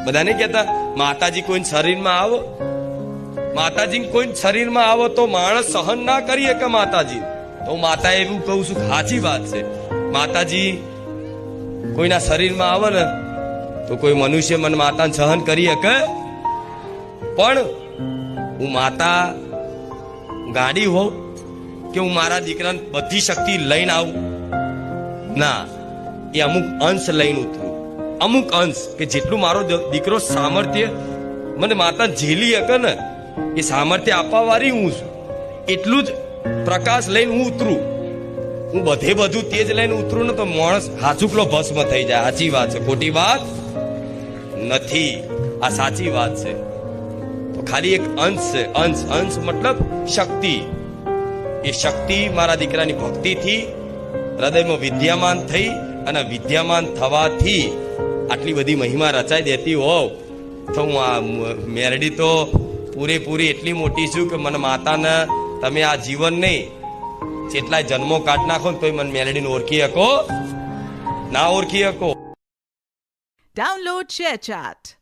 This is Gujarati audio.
બધા નહીં કહેતા માતાજી કોઈ શરીરમાં આવો, માતાજી કોઈ શરીરમાં આવો તો માણસ સહન ના કરીએ કે માતાજી, તો હું માતા એવું કહું છું, સાચી વાત છે. માતાજી કોઈના શરીરમાં આવે ને તો કોઈ મનુષ્ય મને માતાને સહન કરી શકે, પણ હું માતા ગાડી હોઉં કે હું મારા દીકરાને બધી શક્તિ લઈને આવું ના, એ અમુક અંશ લઈને ઉતરું, અમુક અંશ કે જેટલું મારો દીકરો સામર્થ્ય મને માતા ઝીલી શકે ને એ સામર્થ્ય આપવા વાળી હું છું, એટલું જ પ્રકાશ લઈને હું ઉતરું. હું બધું તેજ લઈને ઉતરું ને તો માણસ હાચુકલો ભસ્મ થઈ જાય. સાચી વાત છે, ખોટી વાત નથી, આ સાચી વાત છે. તો ખાલી એક અંશ છે, અંશ મતલબ શક્તિ. એ શક્તિ મારા દીકરાની ભક્તિથી હૃદયમાં વિદ્યામાન થઈ અને વિદ્યામાન થવાથી આટલી બધી મહિમા રચાઈ દેતી હોવ તો હું આ મેરડી તો પૂરેપૂરી એટલી મોટી છું કે મને માતાને તમે આ જીવન નહીં જેટલા જન્મો કાઢ નાખો ને તોય મને મેલડીને ઓળખી શકો ના ઓળખી શકો. Download ShareChat.